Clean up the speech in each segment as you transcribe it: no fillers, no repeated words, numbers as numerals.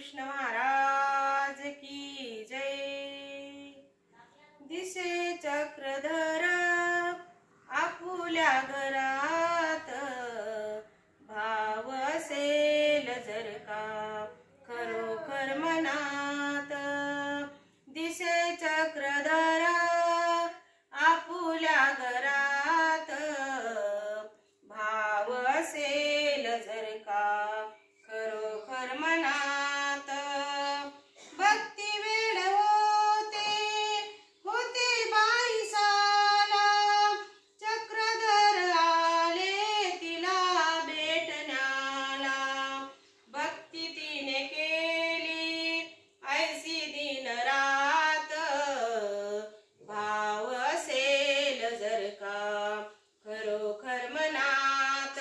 कृष्ण महाराज की जय। दिसे चक्रधर आपुल्या घरात, भाव असेल जर का खरोखर मनात। दिसे चक्रधर आपुल्या घरात, भाव असेल जर का खरोखर मनात। भक्ती वेळ होते बाई साला, चक्रधर आले तिला भेटण्याला। भक्ती तिने केली ऐसी दिन रात, भाव असेल जर का खरोखर मनात।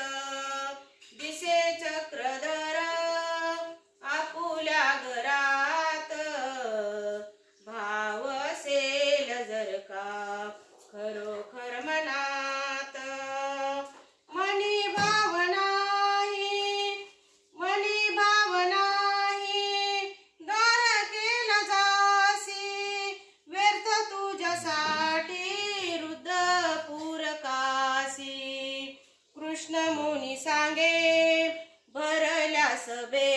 दिसे चक्रधर आपुल्या घरात, भाव असेल जर का खरोखर मनात। मनी भाव नाही दार केला जासी, व्यर्थ तुझ्यासाठी रुद्र पुरकासी। कृष्ण मुनी सांगे भरल्या सभे,